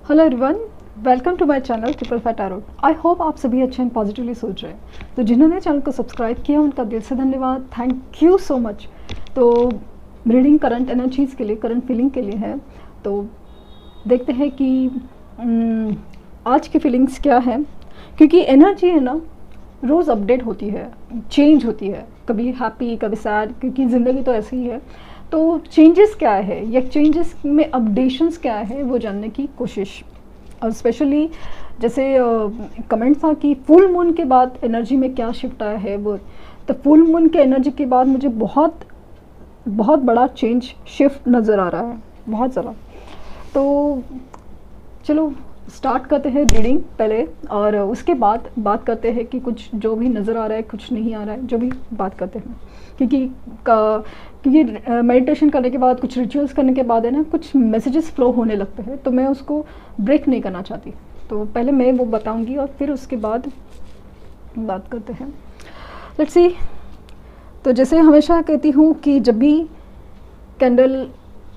Hello everyone, welcome to my channel Triple Fat Tarot. I hope आप सभी अच्छे and positively सोच रहे हैं। तो जिन्होंने चैनल को सब्सक्राइब किया उनका दिल से धन्यवाद, थैंक यू सो मच। तो रीडिंग करंट एनर्जीज़ के लिए, करंट फीलिंग के लिए है। तो देखते हैं कि आज की फीलिंग्स क्या है, क्योंकि एनर्जी है ना रोज़ अपडेट होती है, चेंज होती है, कभी हैप्पी कभी सैड, क्योंकि ज़िंदगी तो ऐसी ही है। तो चेंजेस क्या है या चेंजेस में अपडेशंस क्या है वो जानने की कोशिश। और स्पेशली जैसे कमेंट था कि फुल मून के बाद एनर्जी में क्या शिफ्ट आया है वो। तो फुल मून के एनर्जी के बाद मुझे बहुत बहुत बड़ा चेंज शिफ्ट नज़र आ रहा है, बहुत ज़्यादा। तो चलो स्टार्ट करते हैं रीडिंग पहले, और उसके बाद बात करते हैं कि कुछ जो भी नज़र आ रहा है, कुछ नहीं आ रहा है, जो भी बात करते हैं। क्योंकि मेडिटेशन करने के बाद, कुछ रिचुअल्स करने के बाद है ना, कुछ मैसेजेस फ्लो होने लगते हैं, तो मैं उसको ब्रेक नहीं करना चाहती। तो पहले मैं वो बताऊंगी और फिर उसके बाद बात करते हैं। Let's see. तो जैसे हमेशा कहती हूँ कि जब भी कैंडल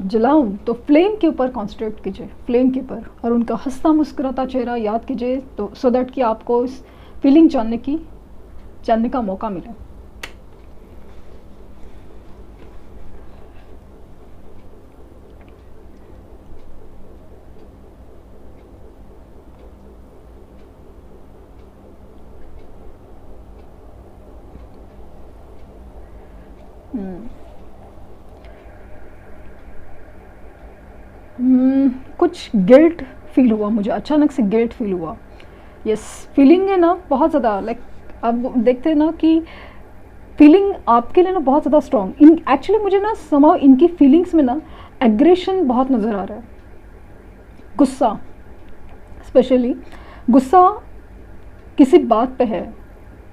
जलाऊं तो फ्लेम के ऊपर कॉन्सेंट्रेट कीजिए, फ्लेम के ऊपर, और उनका हंसता मुस्कुराता चेहरा याद कीजिए, तो सो दैट कि आपको इस फीलिंग जानने का मौका मिले। कुछ गिल्ट फील हुआ मुझे, अचानक से गिल्ट फील हुआ। यस, फीलिंग है ना बहुत ज़्यादा, लाइक अब देखते हैं ना कि फीलिंग आपके लिए ना बहुत ज़्यादा स्ट्रॉन्ग। इन एक्चुअली मुझे ना समाव इनकी फीलिंग्स में ना एग्रेशन बहुत नज़र आ रहा है, गुस्सा। स्पेशली गुस्सा किसी बात पे है,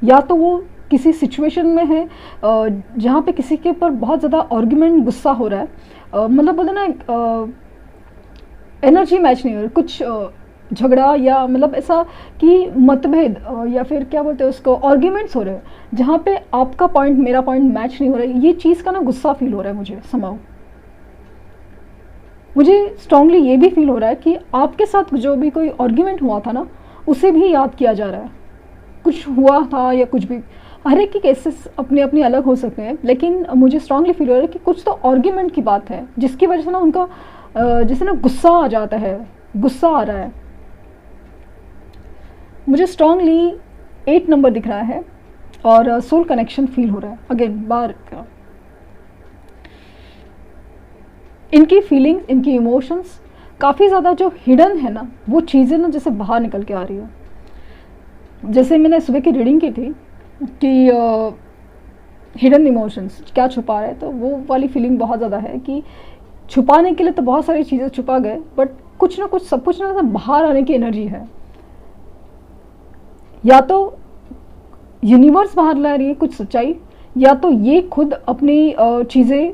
या तो वो किसी सिचुएशन में है जहाँ पे किसी के ऊपर बहुत ज़्यादा आर्ग्यूमेंट, गुस्सा हो रहा है। मतलब बोलते ना एनर्जी मैच नहीं हो रही, कुछ झगड़ा या मतलब ऐसा कि मतभेद या फिर क्या बोलते हैं उसको, आर्ग्यूमेंट्स हो रहे हैं जहाँ पे आपका पॉइंट मेरा पॉइंट मैच नहीं हो रहा है। ये चीज़ का ना गुस्सा फील हो रहा है मुझे समाव। मुझे स्ट्रांगली ये भी फील हो रहा है कि आपके साथ जो भी कोई आर्ग्यूमेंट हुआ था ना, उसे भी याद किया जा रहा है। कुछ हुआ था या कुछ भी, हर एक के केसेस अपने अपने अलग हो सकते हैं, लेकिन मुझे स्ट्रांगली फील हो रहा है कि कुछ तो आर्ग्यूमेंट की बात है जिसकी वजह से ना उनका जैसे ना गुस्सा आ जाता है, गुस्सा आ रहा है। मुझे स्ट्रांगली 8 नंबर दिख रहा है और सोल कनेक्शन फील हो रहा है। अगेन बार इनकी फीलिंग्स, इनकी इमोशंस काफ़ी ज़्यादा जो हिडन है ना, वो चीज़ें ना जैसे बाहर निकल के आ रही है। जैसे मैंने सुबह की रीडिंग की थी कि हिडन इमोशंस क्या छुपा रहे, तो वो वाली फीलिंग बहुत ज़्यादा है कि छुपाने के लिए तो बहुत सारी चीज़ें छुपा गए, बट कुछ ना कुछ, सब कुछ ना बाहर आने की एनर्जी है। या तो यूनिवर्स बाहर ला रही है कुछ सच्चाई, या तो ये खुद अपनी चीज़ें,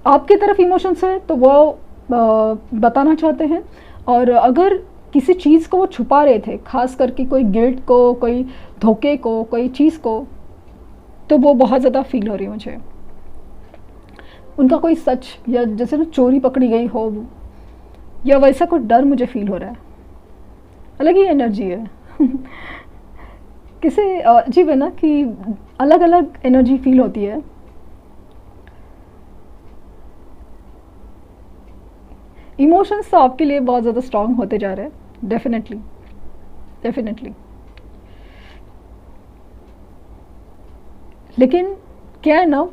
आपकी तरफ इमोशंस है तो वो बताना चाहते हैं। और अगर किसी चीज़ को वो छुपा रहे थे, खास करके कोई गिल्ट को, कोई धोखे को, कोई चीज़ को, तो वो बहुत ज़्यादा फील हो रही है मुझे। उनका कोई सच, या जैसे ना चोरी पकड़ी गई हो, या वैसा कोई डर मुझे फील हो रहा है। अलग ही एनर्जी है किसे अजीब है ना कि अलग अलग एनर्जी फील होती है। इमोशंस तो आपके लिए बहुत ज़्यादा स्ट्रांग होते जा रहे हैं, डेफिनेटली डेफिनेटली। लेकिन क्या है ना,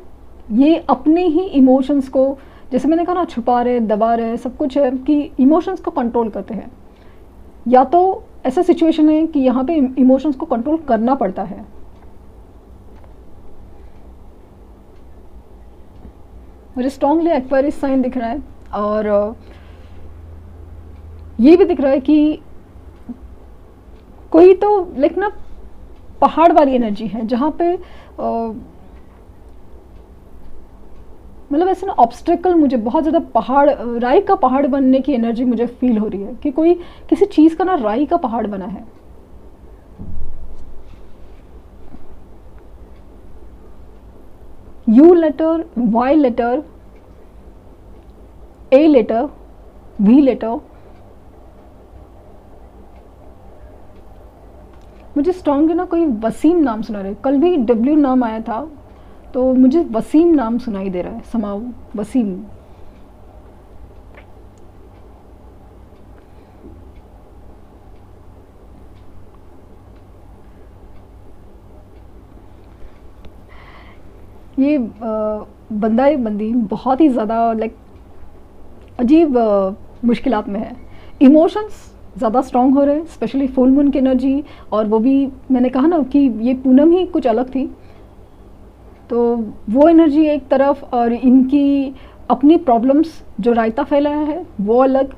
ये अपने ही इमोशंस को, जैसे मैंने कहा ना, छुपा रहे, दबा रहे, सब कुछ है कि इमोशंस को कंट्रोल करते हैं। या तो ऐसा सिचुएशन है कि यहाँ पे इमोशंस को कंट्रोल करना पड़ता है। मुझे स्ट्रांगली एक्वेरियस साइन दिख रहा है, और ये भी दिख रहा है कि कोई तो लाइक ना पहाड़ वाली एनर्जी है, जहाँ पे मतलब ऐसे ना ऑब्स्टेकल, मुझे बहुत ज़्यादा पहाड़, राई का पहाड़ बनने की एनर्जी मुझे फील हो रही है कि कोई किसी चीज़ का ना राई का पहाड़ बना है। U letter, Y letter, A letter, V letter, मुझे स्ट्रॉन्ग ना कोई वसीम नाम सुना रहा है, कल भी डब्ल्यू नाम आया था, तो मुझे वसीम नाम सुनाई दे रहा है, समाओ वसीम। ये बंदा एक बंदी बहुत ही ज़्यादा लाइक अजीब मुश्किलात में है। इमोशंस ज़्यादा स्ट्रॉन्ग हो रहे हैं, स्पेशली फुल मून की एनर्जी, और वो भी मैंने कहा ना कि ये पूनम ही कुछ अलग थी, तो वो एनर्जी एक तरफ, और इनकी अपनी प्रॉब्लम्स जो रायता फैलाया है वो अलग।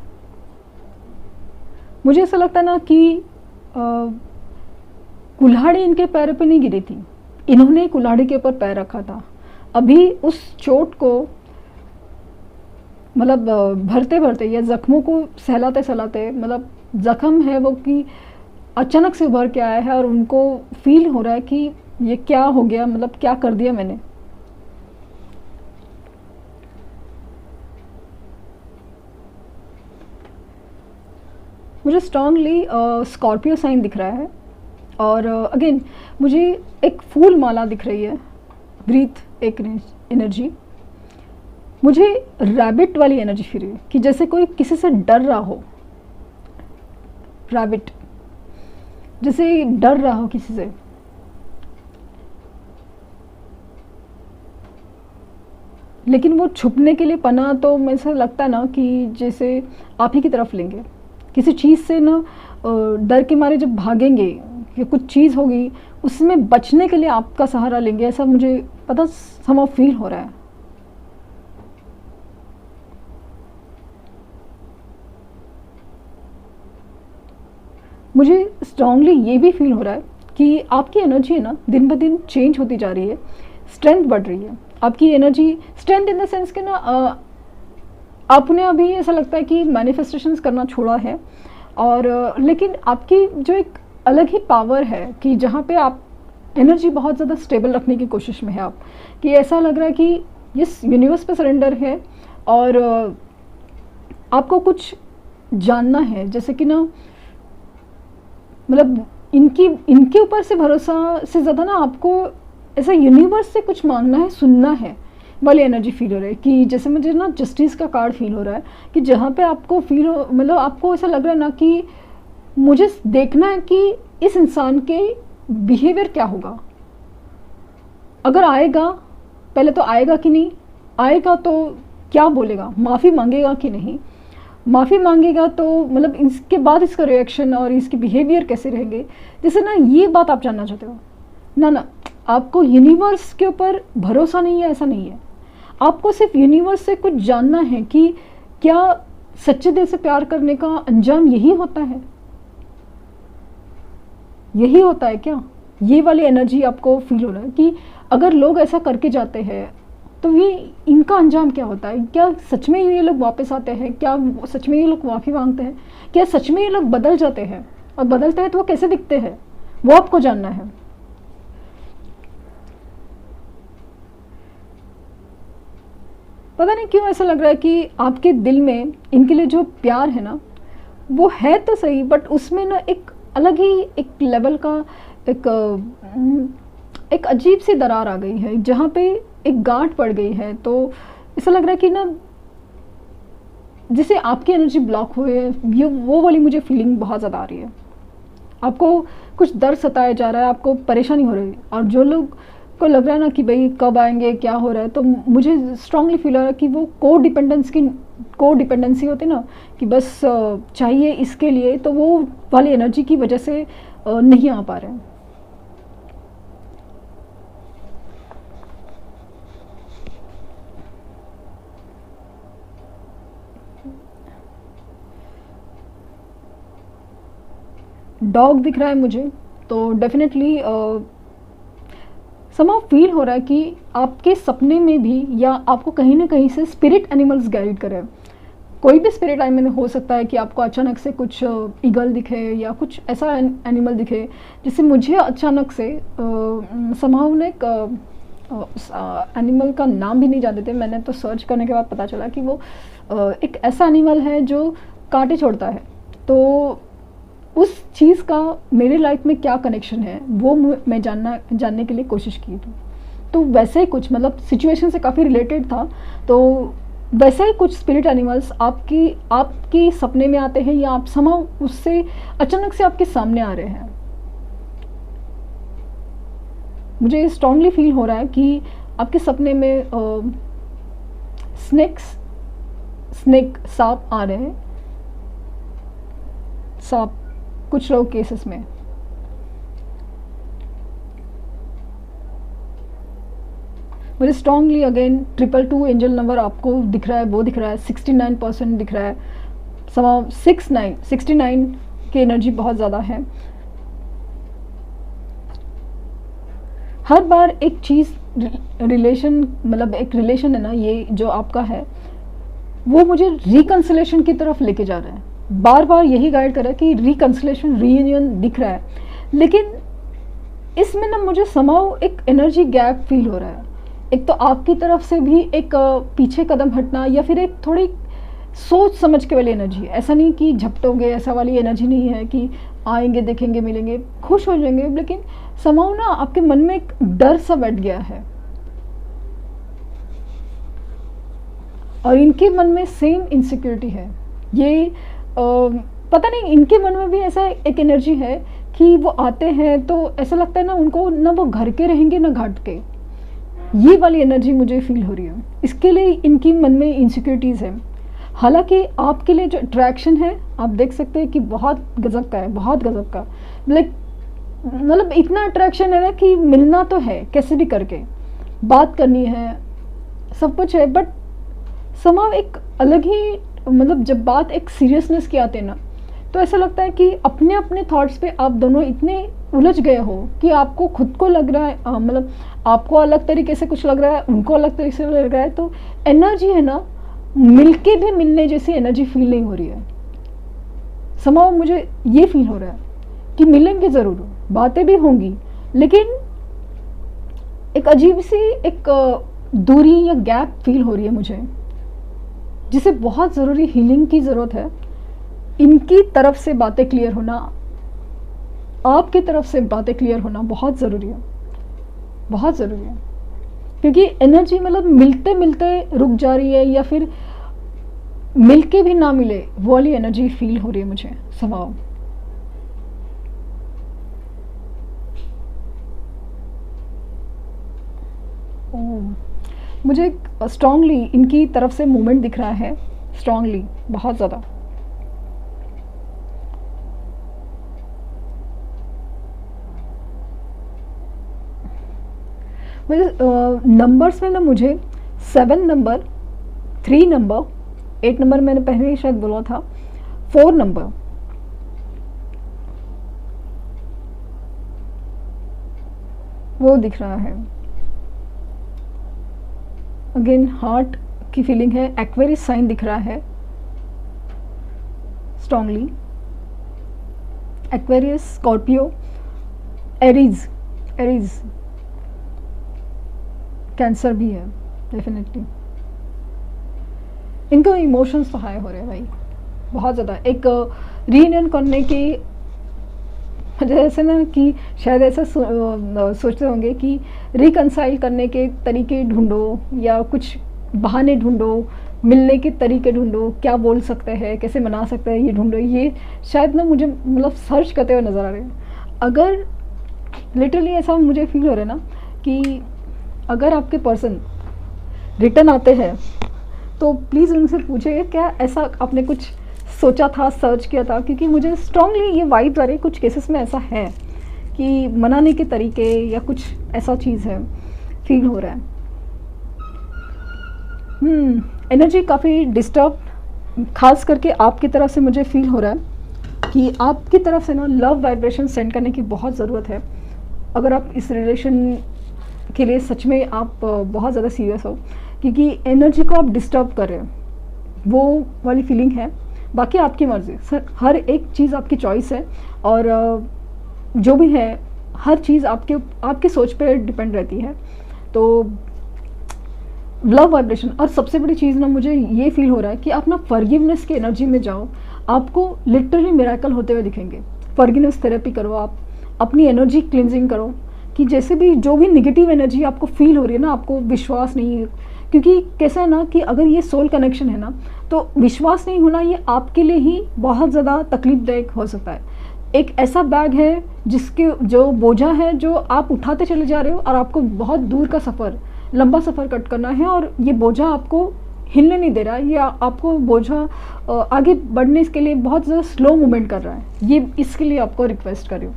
मुझे ऐसा लगता है ना कि कुल्हाड़ी इनके पैर पे नहीं गिरी थी, इन्होंने कुल्हाड़ी के ऊपर पैर रखा था। अभी उस चोट को मतलब भरते भरते या जख्मों को सहलाते सहलाते, मतलब जख्म है वो कि अचानक से उभर के आया है, और उनको फील हो रहा है कि ये क्या हो गया, मतलब क्या कर दिया मैंने। मुझे स्ट्रांगली स्कॉर्पियो साइन दिख रहा है, और अगेन मुझे एक फूल माला दिख रही है, ब्रीथ एक एनर्जी। मुझे रैबिट वाली एनर्जी फील है कि जैसे कोई किसी से डर रहा हो, रैबिट जैसे डर रहा हो किसी से। लेकिन वो छुपने के लिए पना, तो मुझे ऐसा लगता है ना कि जैसे आप ही की तरफ लेंगे किसी चीज़ से ना, डर के मारे जब भागेंगे कि कुछ चीज़ होगी, उसमें बचने के लिए आपका सहारा लेंगे, ऐसा मुझे पता समहाउ फील हो रहा है। मुझे स्ट्रांगली ये भी फील हो रहा है कि आपकी एनर्जी है ना दिन ब दिन चेंज होती जा रही है, स्ट्रेंथ बढ़ रही है आपकी energy. Strength in the sense कि ना आपने अभी ऐसा लगता है कि मैनिफेस्टेशंस करना छोड़ा है, और लेकिन आपकी जो एक अलग ही पावर है कि जहाँ पे आप एनर्जी बहुत ज़्यादा स्टेबल रखने की कोशिश में है आप, कि ऐसा लग रहा है कि इस यूनिवर्स पे सरेंडर है, और आपको कुछ जानना है, जैसे कि ना मतलब इनके ऊपर से भरोसा से ज़्यादा ना आपको ऐसा यूनिवर्स से कुछ मांगना है, सुनना है वाली एनर्जी फील हो रहा है। कि जैसे मुझे ना जस्टिस का कार्ड फील हो रहा है कि जहाँ पे आपको फील हो, मतलब आपको ऐसा लग रहा है ना कि मुझे देखना है कि इस इंसान के बिहेवियर क्या होगा, अगर आएगा पहले तो आएगा कि नहीं आएगा, तो क्या बोलेगा, माफ़ी मांगेगा कि नहीं, माफ़ी मांगेगा तो मतलब इसके बाद इसका रिएक्शन और इसके बिहेवियर कैसे रहेंगे। जैसे ना ये बात आप जानना चाहते हो ना, आपको यूनिवर्स के ऊपर भरोसा नहीं है, ऐसा नहीं है, आपको सिर्फ यूनिवर्स से कुछ जानना है कि क्या सच्चे दिल से प्यार करने का अंजाम यही होता है, यही होता है क्या। ये वाली एनर्जी आपको फील हो रहा है कि अगर लोग ऐसा करके जाते हैं तो ये इनका अंजाम क्या होता है, क्या सच में ये लोग वापस आते हैं, क्या सच में ये लोग माफ़ी मांगते हैं, क्या सच में ये लोग बदल जाते हैं, और बदलते हैं तो वो कैसे दिखते हैं, वो आपको जानना है। पता नहीं क्यों ऐसा लग रहा है कि आपके दिल में इनके लिए जो प्यार है ना वो है तो सही, बट उसमें ना एक अलग ही एक लेवल का एक अजीब सी दरार आ गई है, जहाँ पे एक गांठ पड़ गई है। तो ऐसा लग रहा है कि ना जैसे आपकी एनर्जी ब्लॉक हुए, ये वो वाली मुझे फीलिंग बहुत ज़्यादा आ रही है। आपको कुछ दर्द सताया जा रहा है, आपको परेशानी हो रही है, और जो लोग को लग रहा है ना कि भाई कब आएंगे, क्या हो रहा है, तो मुझे स्ट्रांगली फील हो रहा है कि वो को डिपेंडेंसी होती ना, कि बस चाहिए इसके लिए, तो वो वाली एनर्जी की वजह से नहीं आ पा रहे हैं। डॉग दिख रहा है मुझे, तो डेफिनेटली समहाउ फील हो रहा है कि आपके सपने में भी या आपको कहीं ना कहीं से स्पिरिट एनिमल्स गाइड कर रहे हैं। कोई भी स्पिरिट एनिमल हो सकता है कि आपको अचानक से कुछ ईगल दिखे या कुछ ऐसा एनिमल दिखे जिससे मुझे अचानक से समहाउ ने उस एनिमल का नाम भी नहीं जानते थे, मैंने तो सर्च करने के बाद पता चला कि वो एक ऐसा एनिमल है जो कांटे छोड़ता है। तो उस चीज़ का मेरे लाइफ में क्या कनेक्शन है वो मैं जानने के लिए कोशिश की थी। तो वैसे ही कुछ मतलब सिचुएशन से काफ़ी रिलेटेड था। तो वैसे ही कुछ स्पिरिट एनिमल्स आपकी सपने में आते हैं या आप समाव उससे अचानक से आपके सामने आ रहे हैं। मुझे स्ट्रांगली फील हो रहा है कि आपके सपने में स्नेक सांप आ रहे हैं, सांप कुछ लोग केसेस में। मुझे स्ट्रांगली अगेन 222 एंजल नंबर आपको दिख रहा है, वो दिख रहा है, 69% दिख रहा है, समाव 69 की एनर्जी बहुत ज़्यादा है। हर बार एक चीज़ रिलेशन मतलब एक रिलेशन है ना, ये जो आपका है वो मुझे रिकंसिलेशन की तरफ लेके जा रहा है, बार बार यही गाइड कर रहा है कि रिकंसिलेशन रीयूनियन दिख रहा है। लेकिन इसमें ना मुझे समाव एक एनर्जी गैप फील हो रहा है। एक तो आपकी तरफ से भी एक पीछे कदम हटना या फिर एक थोड़ी सोच समझ के वाली एनर्जी है। ऐसा नहीं कि झपटोगे, ऐसा वाली एनर्जी नहीं है कि आएंगे देखेंगे मिलेंगे खुश हो जाएंगे, लेकिन समाव ना आपके मन में एक डर सा बैठ गया है और इनके मन में सेम इनसिक्योरिटी है। ये पता नहीं इनके मन में भी ऐसा एक एनर्जी है कि वो आते हैं तो ऐसा लगता है ना उनको ना वो घर के रहेंगे ना घाट के, ये वाली एनर्जी मुझे फील हो रही है। इसके लिए इनकी मन में इनसिक्योरिटीज़ है। हालांकि आपके लिए जो अट्रैक्शन है आप देख सकते हैं कि बहुत गजब का है, बहुत गजब का। मतलब इतना अट्रैक्शन है ना कि मिलना तो है कैसे भी करके, बात करनी है, सब कुछ है, बट समाव एक अलग ही मतलब जब बात एक सीरियसनेस की आती है ना तो ऐसा लगता है कि अपने अपने थॉट्स पे आप दोनों इतने उलझ गए हो कि आपको खुद को लग रहा है मतलब आपको अलग तरीके से कुछ लग रहा है, उनको अलग तरीके से लग रहा है। तो एनर्जी है ना मिलके भी मिलने जैसी एनर्जी फील नहीं हो रही है। समाव मुझे ये फील हो रहा है कि मिलेंगे ज़रूर, बातें भी होंगी, लेकिन एक अजीब सी एक दूरी या गैप फील हो रही है मुझे, जिसे बहुत ज़रूरी हीलिंग की ज़रूरत है। इनकी तरफ से बातें क्लियर होना, आपकी तरफ से बातें क्लियर होना बहुत ज़रूरी है, बहुत ज़रूरी है। क्योंकि एनर्जी मतलब मिलते मिलते रुक जा रही है या फिर मिलके भी ना मिले वो वाली एनर्जी फील हो रही है मुझे समाव। मुझे स्ट्रांगली इनकी तरफ से मूवमेंट दिख रहा है, स्ट्रांगली बहुत ज़्यादा। मुझे नंबर्स में ना मुझे 7 नंबर, 3 नंबर, 8 नंबर मैंने पहले ही शायद बोला था, 4 नंबर, वो दिख रहा है। अगेन हार्ट की फीलिंग है, एक्वेरियस साइन दिख रहा है strongly, Aquarius, Scorpio, Aries, cancer भी है डेफिनेटली। इनको इमोशंस तो हाई हो रहे हैं भाई बहुत ज़्यादा। एक रीयूनियन करने की जैसे ना कि शायद ऐसा सोचते होंगे कि रिकंसाइल करने के तरीके ढूंढो या कुछ बहाने ढूंढो, मिलने के तरीके ढूंढो, क्या बोल सकते हैं, कैसे मना सकते हैं, ये ढूंढो। ये शायद ना मुझे मतलब सर्च करते हुए नज़र आ रहे हैं। अगर लिटरली ऐसा मुझे फील हो रहा है ना कि अगर आपके पर्सन रिटर्न आते हैं तो प्लीज़ उनसे पूछिए क्या ऐसा आपने कुछ सोचा था, सर्च किया था, क्योंकि मुझे स्ट्रांगली ये वाइब आ रही है कुछ केसेस में ऐसा है कि मनाने के तरीके या कुछ ऐसा चीज़ है, फील हो रहा है। एनर्जी काफ़ी डिस्टर्ब, खास करके आपकी तरफ से मुझे फील हो रहा है कि आपकी तरफ से ना लव वाइब्रेशन सेंड करने की बहुत ज़रूरत है। अगर आप इस रिलेशन के लिए सच में आप बहुत ज़्यादा सीरियस हो, क्योंकि एनर्जी को आप डिस्टर्ब कर रहे हो, वो वाली फीलिंग है। बाकी आपकी मर्ज़ी सर, हर एक चीज़ आपकी चॉइस है और जो भी है हर चीज़ आपकी सोच पे डिपेंड रहती है। तो लव वाइब्रेशन, और सबसे बड़ी चीज़ ना मुझे ये फील हो रहा है कि आप ना फॉरगिवनेस की एनर्जी में जाओ, आपको लिटरली मिरेकल होते हुए दिखेंगे। फॉरगिवनेस थेरेपी करो, आप अपनी एनर्जी क्लिनजिंग करो, कि जैसे भी जो भी नेगेटिव एनर्जी आपको फील हो रही है ना, आपको विश्वास नहीं है, क्योंकि कैसा है ना कि अगर ये सोल कनेक्शन है ना, तो विश्वास नहीं होना ये आपके लिए ही बहुत ज़्यादा तकलीफदायक हो सकता है। एक ऐसा बैग है जिसके जो बोझा है जो आप उठाते चले जा रहे हो, और आपको बहुत दूर का सफ़र, लंबा सफ़र कट करना है, और ये बोझा आपको हिलने नहीं दे रहा है, ये आपको बोझा आगे बढ़ने के लिए बहुत ज़्यादा स्लो मूवमेंट कर रहा है। ये इसके लिए आपको रिक्वेस्ट कर रही हूँ।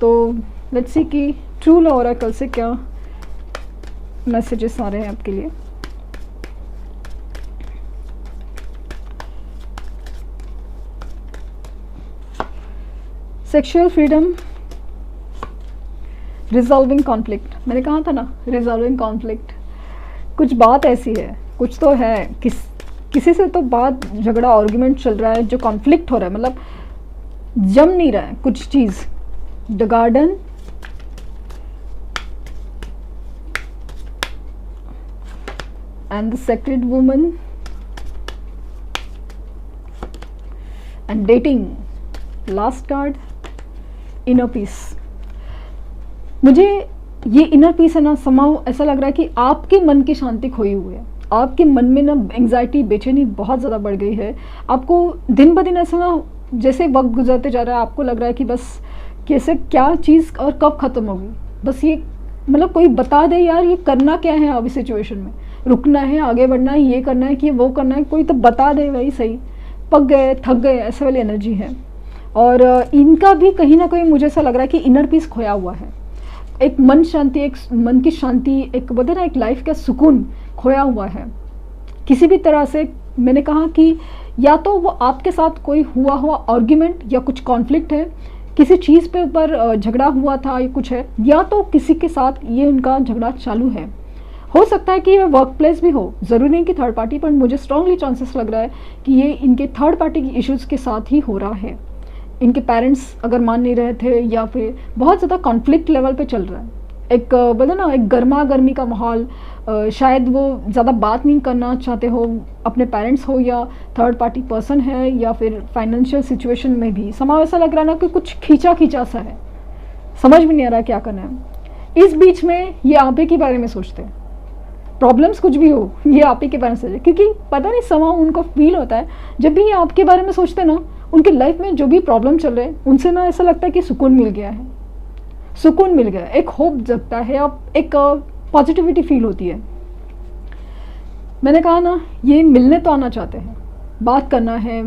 तो लेट्स सी कि ट्रू लव ओरेकल से क्या मैसेजेस आ रहे हैं आपके लिए। सेक्सुअल फ्रीडम, रिजॉल्विंग कॉन्फ्लिक्ट, मैंने कहा था ना रिजॉल्विंग कॉन्फ्लिक्ट। कुछ बात ऐसी है, कुछ तो है, किसी से तो बात झगड़ा आर्ग्यूमेंट चल रहा है, जो कॉन्फ्लिक्ट हो रहा है, मतलब जम नहीं रहा है कुछ चीज़। The garden, and the sacred woman, and dating, last card, inner peace. मुझे ये इनर पीस है ना, समाव ऐसा लग रहा है कि आपके मन की शांति खोई हुई है, आपके मन में ना एंग्जाइटी, बेचैनी बहुत ज़्यादा बढ़ गई है। आपको दिन ब दिन ऐसा ना, जैसे वक्त गुजरते जा रहा है, आपको लग रहा है कि बस कैसे क्या चीज़ और कब ख़त्म होगी, बस ये मतलब कोई बता दे यार ये करना क्या है, अभी सिचुएशन में रुकना है, आगे बढ़ना है, ये करना है कि वो करना है, कोई तो बता दे वही सही। पक गए, थक गए, ऐसे वाली एनर्जी है। और इनका भी कहीं ना कहीं मुझे ऐसा लग रहा है कि इनर पीस खोया हुआ है, एक मन शांति, एक मन की शांति, एक बोलते ना एक लाइफ का सुकून खोया हुआ है किसी भी तरह से। मैंने कहा कि या तो वो आपके साथ कोई हुआ आर्ग्यूमेंट या कुछ कॉन्फ्लिक्ट है, किसी चीज़ पे ऊपर झगड़ा हुआ था या कुछ है, या तो किसी के साथ ये उनका झगड़ा चालू है। हो सकता है कि ये वर्क प्लेस भी हो, ज़रूरी नहीं कि थर्ड पार्टी, पर मुझे स्ट्रांगली चांसेस लग रहा है कि ये इनके थर्ड पार्टी की इश्यूज़ के साथ ही हो रहा है। इनके पेरेंट्स अगर मान नहीं रहे थे, या फिर बहुत ज़्यादा कॉन्फ्लिक्ट लेवल पे चल रहा है, एक बोले ना एक गर्मा गर्मी का माहौल। शायद वो ज़्यादा बात नहीं करना चाहते हो, अपने पेरेंट्स हो या थर्ड पार्टी पर्सन है, या फिर फाइनेंशियल सिचुएशन में भी समाव ऐसा लग रहा है ना कि कुछ खींचा खींचा सा है, समझ में नहीं आ रहा क्या करना है। इस बीच में ये आप ही के बारे में सोचते हैं, प्रॉब्लम्स कुछ भी हो ये आप ही के बारे में सोचते, क्योंकि पता नहीं समाव उनको फील होता है जब भी ये आपके बारे में सोचते हैं ना, उनकी लाइफ में जो भी प्रॉब्लम चल रहे हैं उनसे ना ऐसा लगता है कि सुकून मिल गया है, सुकून मिल गया, एक होप जगता है, अब एक पॉजिटिविटी फील होती है। मैंने कहा ना ये मिलने तो आना चाहते हैं, बात करना है,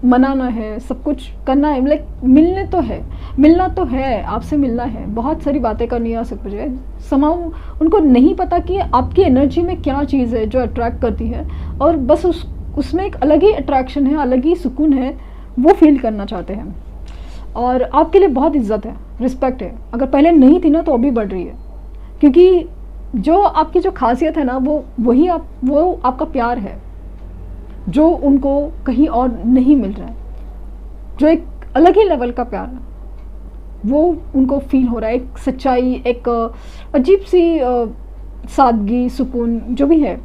मनाना है, सब कुछ करना है, लाइक मिलने तो है, मिलना तो है, आपसे मिलना है, बहुत सारी बातें करनी है, सब कुछ है। समाव उनको नहीं पता कि आपकी एनर्जी में क्या चीज़ है जो अट्रैक्ट करती है, और बस उसमें एक अलग ही अट्रैक्शन है, अलग ही सुकून है, वो फील करना चाहते हैं। और आपके लिए बहुत इज्जत है, रिस्पेक्ट है, अगर पहले नहीं थी ना तो अभी बढ़ रही है, क्योंकि जो आपकी जो खासियत है ना वो आपका प्यार है, जो उनको कहीं और नहीं मिल रहा है, जो एक अलग ही लेवल का प्यार है, वो उनको फील हो रहा है। एक सच्चाई, एक अजीब सी सादगी, सुकून जो भी है,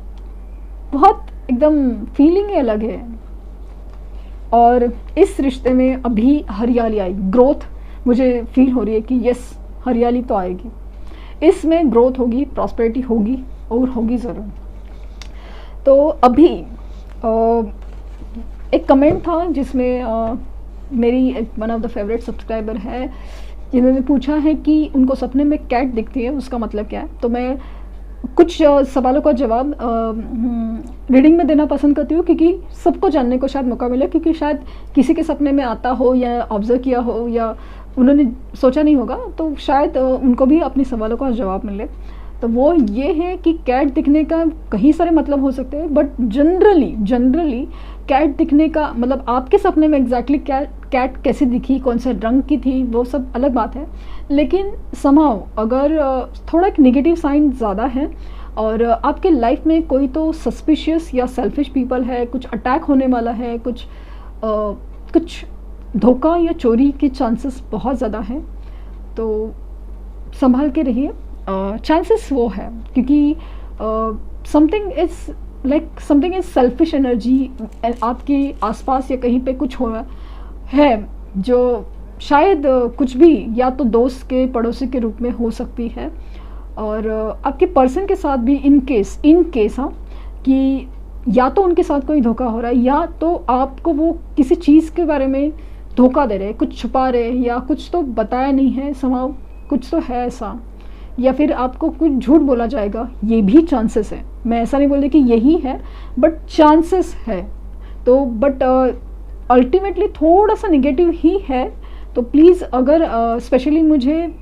बहुत एकदम फीलिंग ही अलग है। और इस रिश्ते में अभी हरियाली आई, ग्रोथ मुझे फील हो रही है कि यस हरियाली तो आएगी, इसमें ग्रोथ होगी, प्रॉस्पेरिटी होगी, और होगी ज़रूर। तो अभी एक कमेंट था जिसमें मेरी एक one of the favourite subscriber है जिन्होंने पूछा है कि उनको सपने में कैट दिखती है, उसका मतलब क्या है। तो मैं कुछ सवालों का जवाब रीडिंग में देना पसंद करती हूँ, क्योंकि सबको जानने को शायद मौका मिले, क्योंकि शायद किसी के सपने में आता हो या ऑब्जर्व किया हो या उन्होंने सोचा नहीं होगा, तो शायद उनको भी अपने सवालों का जवाब मिले। तो वो ये है कि कैट दिखने का कई सारे मतलब हो सकते हैं, बट जनरली कैट दिखने का मतलब आपके सपने में एग्जैक्टली कैट कैसे दिखी, कौन से रंग की थी, वो सब अलग बात है। लेकिन समाव अगर थोड़ा एक नेगेटिव साइन ज़्यादा है और आपके लाइफ में कोई तो सस्पिशियस या सेल्फिश पीपल है, कुछ अटैक होने वाला है, कुछ धोखा या चोरी के चांसेस बहुत ज़्यादा हैं, तो संभाल के रहिए। चांसेस वो है क्योंकि समथिंग इज़ सेल्फिश एनर्जी आपके आसपास या कहीं पे कुछ हो रहा है जो शायद कुछ भी या तो दोस्त के पड़ोसी के रूप में हो सकती है, और आपके पर्सन के साथ भी इन केस हाँ, कि या तो उनके साथ कोई धोखा हो रहा है, या तो आपको वो किसी चीज़ के बारे में धोखा दे रहे, कुछ छुपा रहे, या कुछ तो बताया नहीं है समाव, कुछ तो है ऐसा, या फिर आपको कुछ झूठ बोला जाएगा, ये भी चांसेस है। मैं ऐसा नहीं बोल रही कि यही है, बट चांसेस है। तो बट अल्टीमेटली थोड़ा सा निगेटिव ही है। तो प्लीज़, अगर स्पेशली मुझे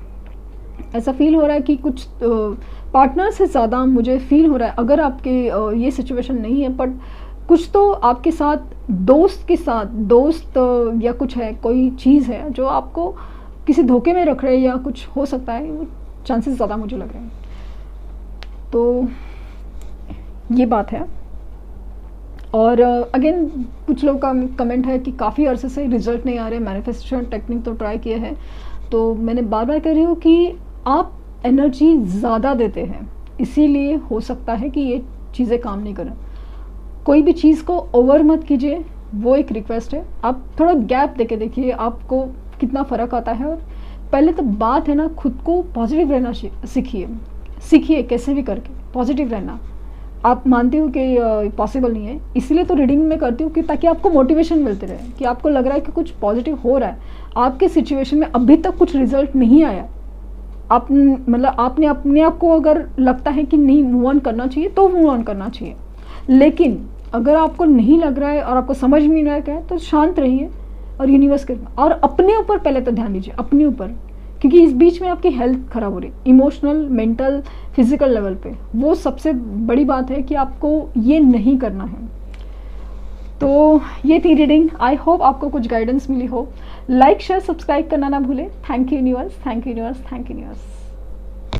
ऐसा फील हो रहा है कि कुछ पार्टनर से ज़्यादा मुझे फील हो रहा है, अगर आपके ये सिचुएशन नहीं है, बट कुछ तो आपके साथ दोस्त या कुछ है, कोई चीज़ है जो आपको किसी धोखे में रख रहे हैं, या कुछ हो सकता है, वो चांसेस ज़्यादा मुझे लग रहे हैं। तो ये बात है। और अगेन कुछ लोग का कमेंट है कि काफ़ी अरसे से रिजल्ट नहीं आ रहे, मैनिफेस्टेशन टेक्निक तो ट्राई किए हैं। तो मैंने बार बार कह रही हूँ कि आप एनर्जी ज़्यादा देते हैं, इसीलिए हो सकता है कि ये चीज़ें काम नहीं करें। कोई भी चीज़ को ओवर मत कीजिए, वो एक रिक्वेस्ट है। आप थोड़ा गैप देके देखिए आपको कितना फ़र्क आता है। और पहले तो बात है ना, खुद को पॉजिटिव रहना सीखिए कैसे भी करके पॉजिटिव रहना। आप मानते हो कि पॉसिबल नहीं है, इसलिए तो रीडिंग में करती हूँ कि ताकि आपको मोटिवेशन मिलते रहे, कि आपको लग रहा है कि कुछ पॉजिटिव हो रहा है आपके सिचुएशन में। अभी तक कुछ रिजल्ट नहीं आया, आप मतलब आपने अपने आप को अगर लगता है कि नहीं मूव ऑन करना चाहिए तो मूव ऑन करना चाहिए। लेकिन अगर आपको नहीं लग रहा है और आपको समझ में नहीं आ रहा है, तो शांत रहिए और यूनिवर्स के, और अपने ऊपर पहले तो ध्यान दीजिए, अपने ऊपर, क्योंकि इस बीच में आपकी हेल्थ खराब हो रही है, इमोशनल, मेंटल, फिजिकल लेवल पे। वो सबसे बड़ी बात है कि आपको ये नहीं करना है। तो ये थी रीडिंग। आई होप आपको कुछ गाइडेंस मिली हो। लाइक शेयर सब्सक्राइब करना ना भूलें। Thank you universe, thank you universe, thank you universe.